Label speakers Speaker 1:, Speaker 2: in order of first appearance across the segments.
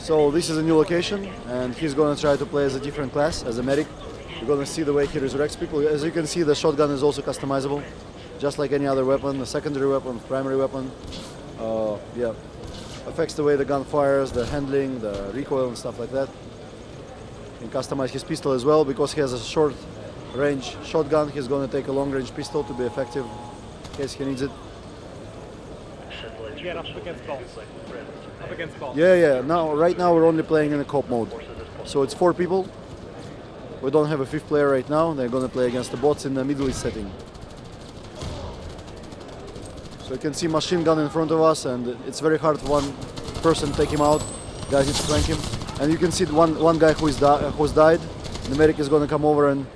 Speaker 1: So this is a new location, and he's going to try to play as a different class, as a medic. You're going to see the way he resurrects people. As you can see, the shotgun is also customizable, just like any other weapon, a secondary weapon, primary weapon. Yeah, affects the way the gun fires, the handling, the recoil and stuff like that. You can customize his pistol as well. Because he has a short range shotgun, he's going to take a long range pistol to be effective in case he needs it.
Speaker 2: Get up against bots. Up against bots.
Speaker 1: Yeah. Right now we're only playing in a co-op mode. So it's 4 people. We don't have a 5th player right now. They're going to play against the bots in the Middle East setting. So you can see machine gun in front of us, and it's very hard for one person to take him out. Guys need to flank him. And you can see one guy who's died. The medic is going to come over and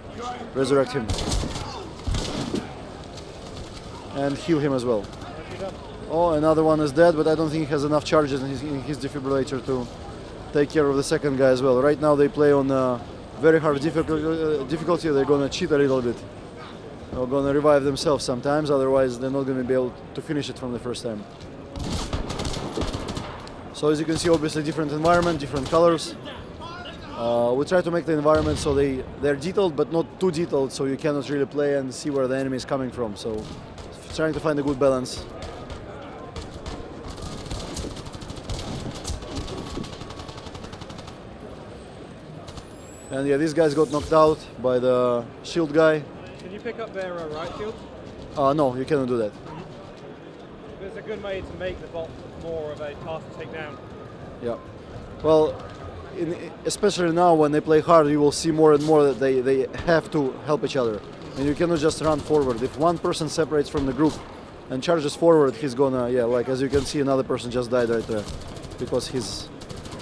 Speaker 1: resurrect him. And heal him as well. Oh, another one is dead, but I don't think he has enough charges in his defibrillator to take care of the second guy as well. Right now they play on very hard difficulty. They're going to cheat a little bit. They're going to revive themselves sometimes, otherwise they're not going to be able to finish it from the first time. So as you can see, obviously different environment, different colors. We try to make the environment so they're detailed, but not too detailed, so you cannot really play and see where the enemy is coming from. So trying to find a good balance. And yeah, these guys got knocked out by the shield guy.
Speaker 2: Can you pick up their right shield?
Speaker 1: No, you cannot do that.
Speaker 2: There's a good way to make the bot more of a task to take down.
Speaker 1: Yeah. Well, especially now when they play hard, you will see more and more that they have to help each other. And you cannot just run forward. If one person separates from the group and charges forward, he's gonna, yeah, like as you can see, another person just died right there because he's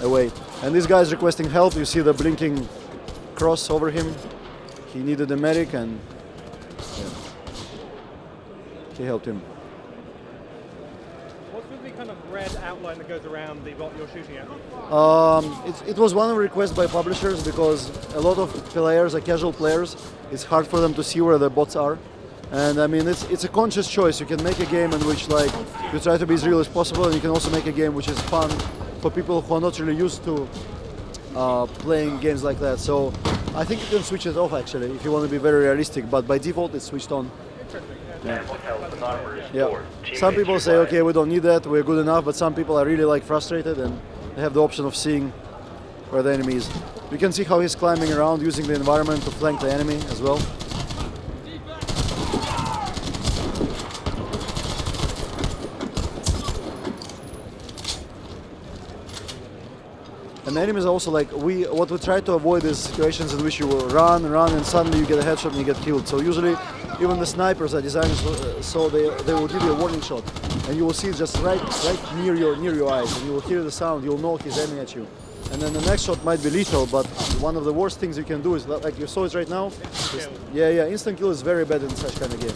Speaker 1: away. And this guy is requesting help. You see the blinking cross over him. He needed a medic, and yeah, he helped him.
Speaker 2: What's with the kind of red outline that goes around the bot you're shooting at?
Speaker 1: It was one request by publishers because a lot of players, casual players, it's hard for them to see where the bots are. And I mean, it's a conscious choice. You can make a game in which like you try to be as real as possible, and you can also make a game which is fun for people who are not really used to playing games like that. So I think you can switch it off actually if you want to be very realistic, but by default it's switched on. Yeah. Some people say, okay, we don't need that, we're good enough, but some people are really like frustrated and they have the option of seeing where the enemy is. You can see how he's climbing around using the environment to flank the enemy as well. And the enemies are also like, what we try to avoid is situations in which you will run, and suddenly you get a headshot and you get killed. So usually, even the snipers are designed so they will give you a warning shot, and you will see it just right near your eyes, and you will hear the sound. You'll know he's aiming at you, and then the next shot might be lethal. But one of the worst things you can do is, like you saw it right now. Yeah, instant kill is very bad in such kind of game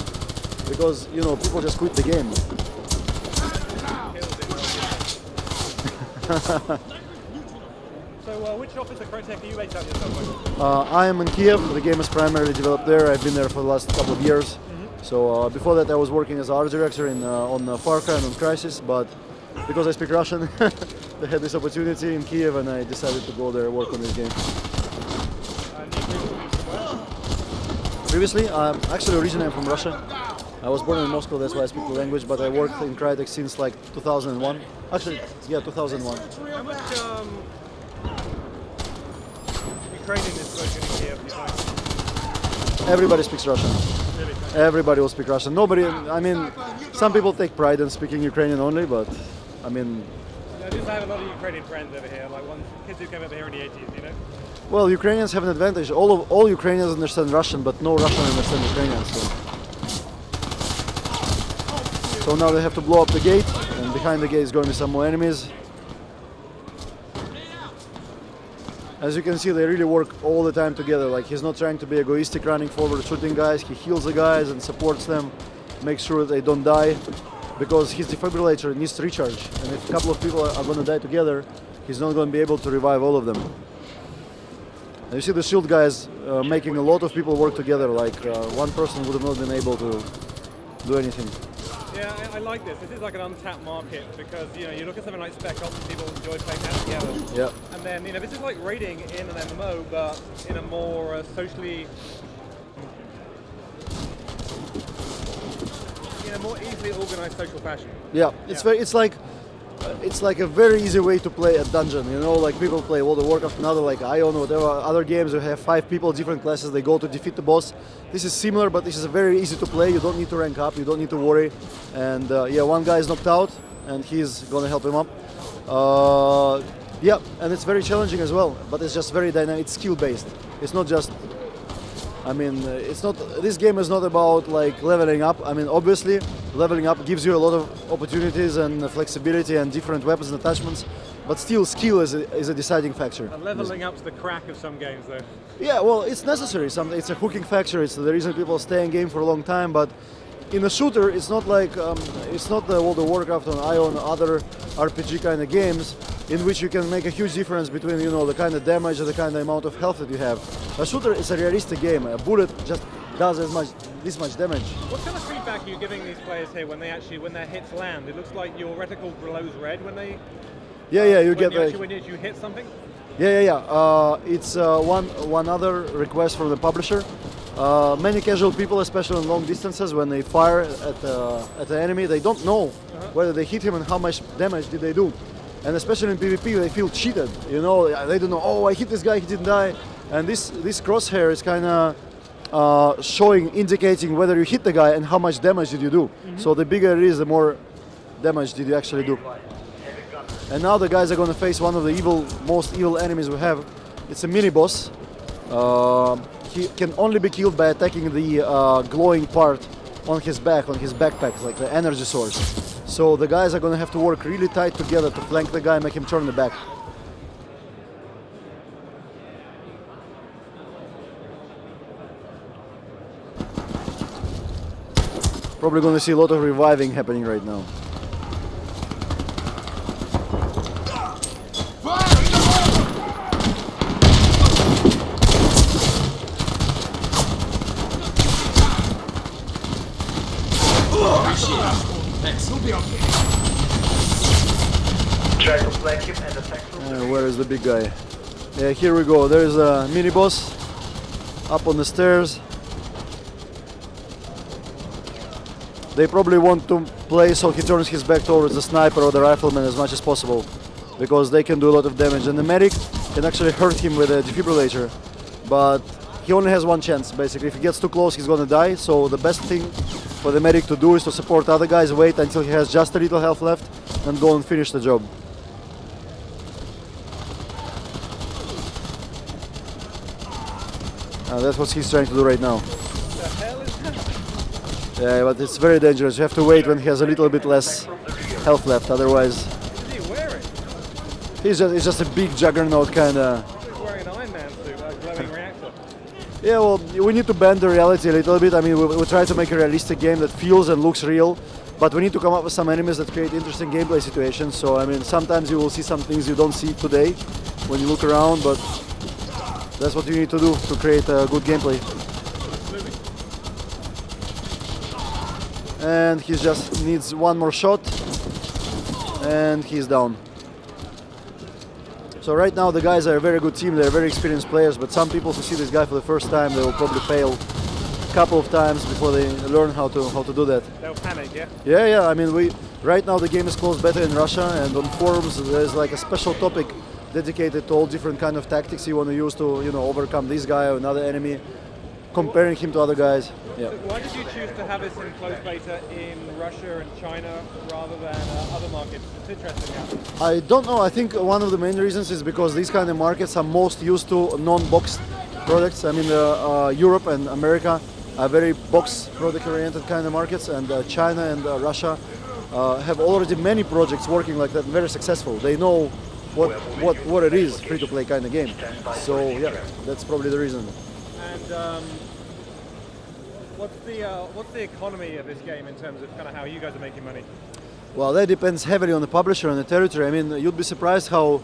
Speaker 1: because people just quit the game.
Speaker 2: So which office at Crytek are you based out yourself?
Speaker 1: I am in Kiev. The game is primarily developed there. I've been there for the last couple of years. So before that I was working as art director on Far Cry and on Crysis, but because I speak Russian, they had this opportunity in Kiev and I decided to go there and work on this game. Previously, actually originally I'm from Russia. I was born in Moscow, that's why I speak the language, but I worked in Crytek since like 2001. Actually, yeah, 2001.
Speaker 2: How much Ukrainian is spoken in Kiev, you think?
Speaker 1: Everybody speaks Russian.
Speaker 2: Really?
Speaker 1: Everybody will speak Russian. Nobody, I mean, some people take pride in speaking Ukrainian only, but I mean...
Speaker 2: I just have a lot of Ukrainian friends over here, like kids who came over here in the 80s, you know?
Speaker 1: Well, Ukrainians have an advantage. All Ukrainians understand Russian, but no Russian understand Ukrainian. So now they have to blow up the gate, and behind the gate is going to be some more enemies. As you can see, they really work all the time together. Like, he's not trying to be egoistic, running forward, shooting guys. He heals the guys and supports them, makes sure that they don't die, because his defibrillator needs to recharge. And if a couple of people are going to die together, he's not going to be able to revive all of them. And you see the shield guys making a lot of people work together. Like one person would have not been able to do anything.
Speaker 2: Yeah, I like this. This is like an untapped market because you look at something like Spec Ops, and people enjoy playing that together.
Speaker 1: Yeah.
Speaker 2: And then this is like raiding in an MMO, but in a more socially, in a more easily organized social fashion.
Speaker 1: Yeah, it's like a very easy way to play a dungeon. Like people play World of Warcraft and other like Ion or whatever other games. You have 5 people, different classes. They go to defeat the boss. This is similar, but this is very easy to play. You don't need to rank up. You don't need to worry. And yeah, one guy is knocked out, and he's gonna help him up. Yeah, and it's very challenging as well. But it's just very dynamic. It's skill based. It's not just. I mean, it's not. This game is not about like leveling up. I mean, obviously, leveling up gives you a lot of opportunities and flexibility and different weapons and attachments. But still, skill is a deciding factor.
Speaker 2: And leveling up's the crack of some games, though.
Speaker 1: Yeah, well, it's necessary. It's a hooking factor. It's the reason people stay in game for a long time. But in a shooter, it's not like it's not the World of Warcraft and Ion other RPG kind of games in which you can make a huge difference between the kind of damage and the kind of amount of health that you have. A shooter is a realistic game. A bullet just does this much damage.
Speaker 2: What kind of feedback are you giving these players here when their hits land? It looks like your reticle glows red when they.
Speaker 1: Yeah, you get
Speaker 2: when you hit something.
Speaker 1: Yeah. It's one other request from the publisher. Many casual people, especially on long distances, when they fire at the enemy, they don't know whether they hit him and how much damage did they do. And especially in PvP, they feel cheated. They don't know. Oh, I hit this guy, he didn't die. And this crosshair is kind of indicating whether you hit the guy and how much damage did you do. So the bigger it is, the more damage did you actually do. And now the guys are going to face one of the most evil enemies we have. It's a mini boss. He can only be killed by attacking the glowing part on his back, on his backpack, like the energy source. So the guys are going to have to work really tight together to flank the guy, make him turn the back. Probably going to see a lot of reviving happening right now. Where is the big guy? Yeah, here we go. There's a mini boss up on the stairs. They probably want to play so he turns his back towards the sniper or the rifleman as much as possible, because they can do a lot of damage. And the medic can actually hurt him with a defibrillator, but he only has one chance. Basically, if he gets too close, he's gonna die. So the best thing for the medic to do is to support other guys, wait until he has just a little health left, and go and finish the job. That's what he's trying to do right now.
Speaker 2: What the hell is that?
Speaker 1: Yeah, but it's very dangerous. You have to wait when he has a little bit less health left, otherwise...
Speaker 2: What is he wearing?
Speaker 1: He's just a big juggernaut kind of...
Speaker 2: He's wearing an Iron Man suit, a glowing reactor.
Speaker 1: Yeah, well, we need to bend the reality a little bit. I mean, we try to make a realistic game that feels and looks real, but we need to come up with some enemies that create interesting gameplay situations. So, I mean, sometimes you will see some things you don't see today when you look around, but that's what you need to do to create a good gameplay. And he just needs one more shot, and he's down. So right now the guys are a very good team, they're very experienced players, but some people who see this guy for the first time, they will probably fail a couple of times before they learn how to do that.
Speaker 2: They'll panic, yeah?
Speaker 1: Yeah, I mean, right now the game is closed beta in Russia, and on forums there's like a special topic dedicated to all different kind of tactics you want to use to, overcome this guy or another enemy, comparing him to other guys. Yeah.
Speaker 2: So why did you choose to have this in closed beta in Russia and China rather than other markets? It's interesting. Yeah.
Speaker 1: I don't know. I think one of the main reasons is because these kind of markets are most used to non-boxed products. I mean, Europe and America are very box product-oriented kind of markets, and China and Russia have already many projects working like that, very successful. They know what it is, free-to-play kind of game. So yeah, that's probably the reason.
Speaker 2: And what's the economy of this game in terms of kind of how you guys are making money?
Speaker 1: Well, that depends heavily on the publisher and the territory. I mean, you'd be surprised how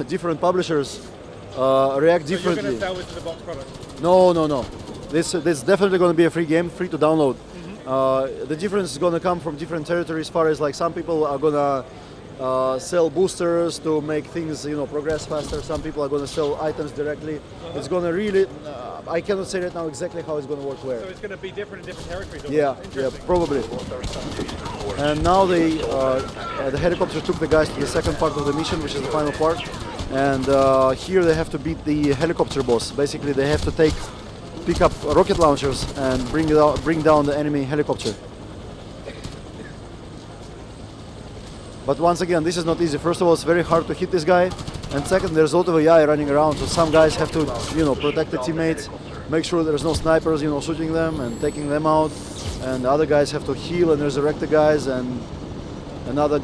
Speaker 1: different publishers react differently.
Speaker 2: So you're going to sell this as a box product?
Speaker 1: No. This is definitely going to be a free game, free to download. The difference is gonna come from different territories. As far as like some people are gonna sell boosters to make things, you know, progress faster. Some people are gonna sell items directly. It's gonna really, I cannot say right now exactly how it's gonna work where.
Speaker 2: So it's going to be different in different territories.
Speaker 1: Yeah, probably. And now the helicopter took the guys to the second part of the mission, which is the final part. And here they have to beat the helicopter boss. Basically, they have to pick up rocket launchers and bring down the enemy helicopter. But once again, this is not easy. First of all, it's very hard to hit this guy, and second, there's a lot of AI running around. So some guys have to, you know, protect the teammates, make sure there's no snipers, you know, shooting them and taking them out, and other guys have to heal and resurrect the guys, and another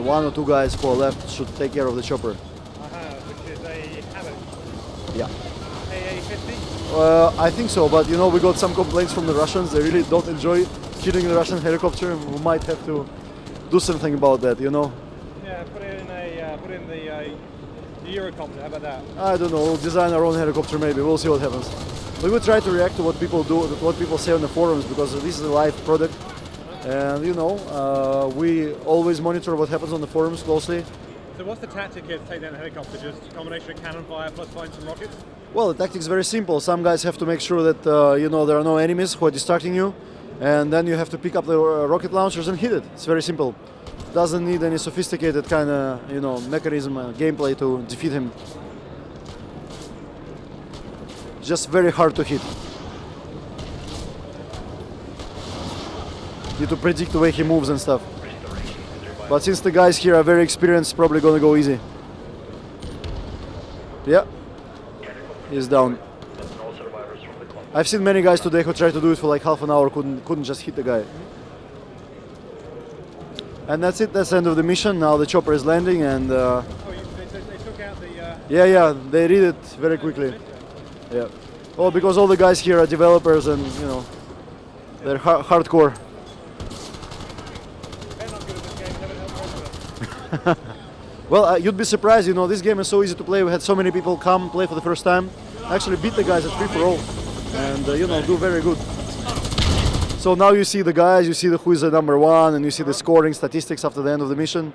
Speaker 1: one or two guys who are left should take care of the chopper.
Speaker 2: Which is a Havoc.
Speaker 1: Yeah.
Speaker 2: AA-50?
Speaker 1: I think so, but you know, we got some complaints from the Russians. They really don't enjoy hitting the Russian helicopter. We might have to do something about that, you know.
Speaker 2: Yeah, put in the Eurocopter. How about that?
Speaker 1: I don't know. We'll design our own helicopter maybe. We'll see what happens. We will try to react to what people do, what people say on the forums, because this is a live product, and you know, we always monitor what happens on the forums closely.
Speaker 2: So what's the tactic here to take down the helicopter? Just a combination of cannon fire plus find some rockets?
Speaker 1: Well, the tactic is very simple. Some guys have to make sure that you know, there are no enemies who are distracting you, and then you have to pick up the rocket launchers and hit it. It's very simple. Doesn't need any sophisticated kind of, you know, mechanism, gameplay to defeat him. Just very hard to hit. Need to predict the way he moves and stuff. But since the guys here are very experienced, probably gonna go easy. Yeah, he's down. I've seen many guys today who tried to do it for like half an hour, couldn't just hit the guy. And that's it. That's the end of the mission. Now the chopper is landing, and
Speaker 2: they took out the.
Speaker 1: yeah, they read it very quickly. Yeah. Well, because all the guys here are developers, and you know, they're hardcore.
Speaker 2: They're not good at this game. Never helped most of them.
Speaker 1: Well, you'd be surprised. You know, this game is so easy to play. We had so many people come play for the first time, actually beat the guys at free-for-all, and you know, do very good. So now you see the guys, you see who is the number one, and you see the scoring statistics after the end of the mission.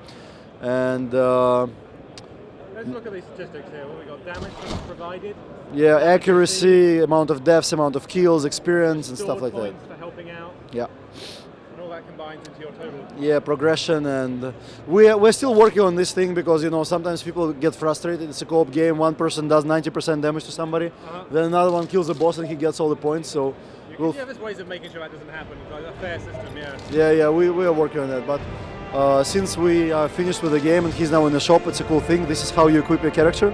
Speaker 1: And
Speaker 2: let's look at these statistics here. What we got? Damage provided.
Speaker 1: Yeah, accuracy, amount of deaths, amount of kills, experience, and stuff like that.
Speaker 2: Points for helping out.
Speaker 1: Yeah.
Speaker 2: And all that combines into your total.
Speaker 1: Yeah, progression, and we're still working on this thing because, you know, sometimes people get frustrated. It's a co-op game. One person does 90% damage to somebody, then another one kills the boss and he gets all the points. So.
Speaker 2: There's ways of making sure that doesn't happen. It's like a fair system, yeah.
Speaker 1: Yeah, we are working on that. But since we are finished with the game and he's now in the shop, it's a cool thing. This is how you equip your character.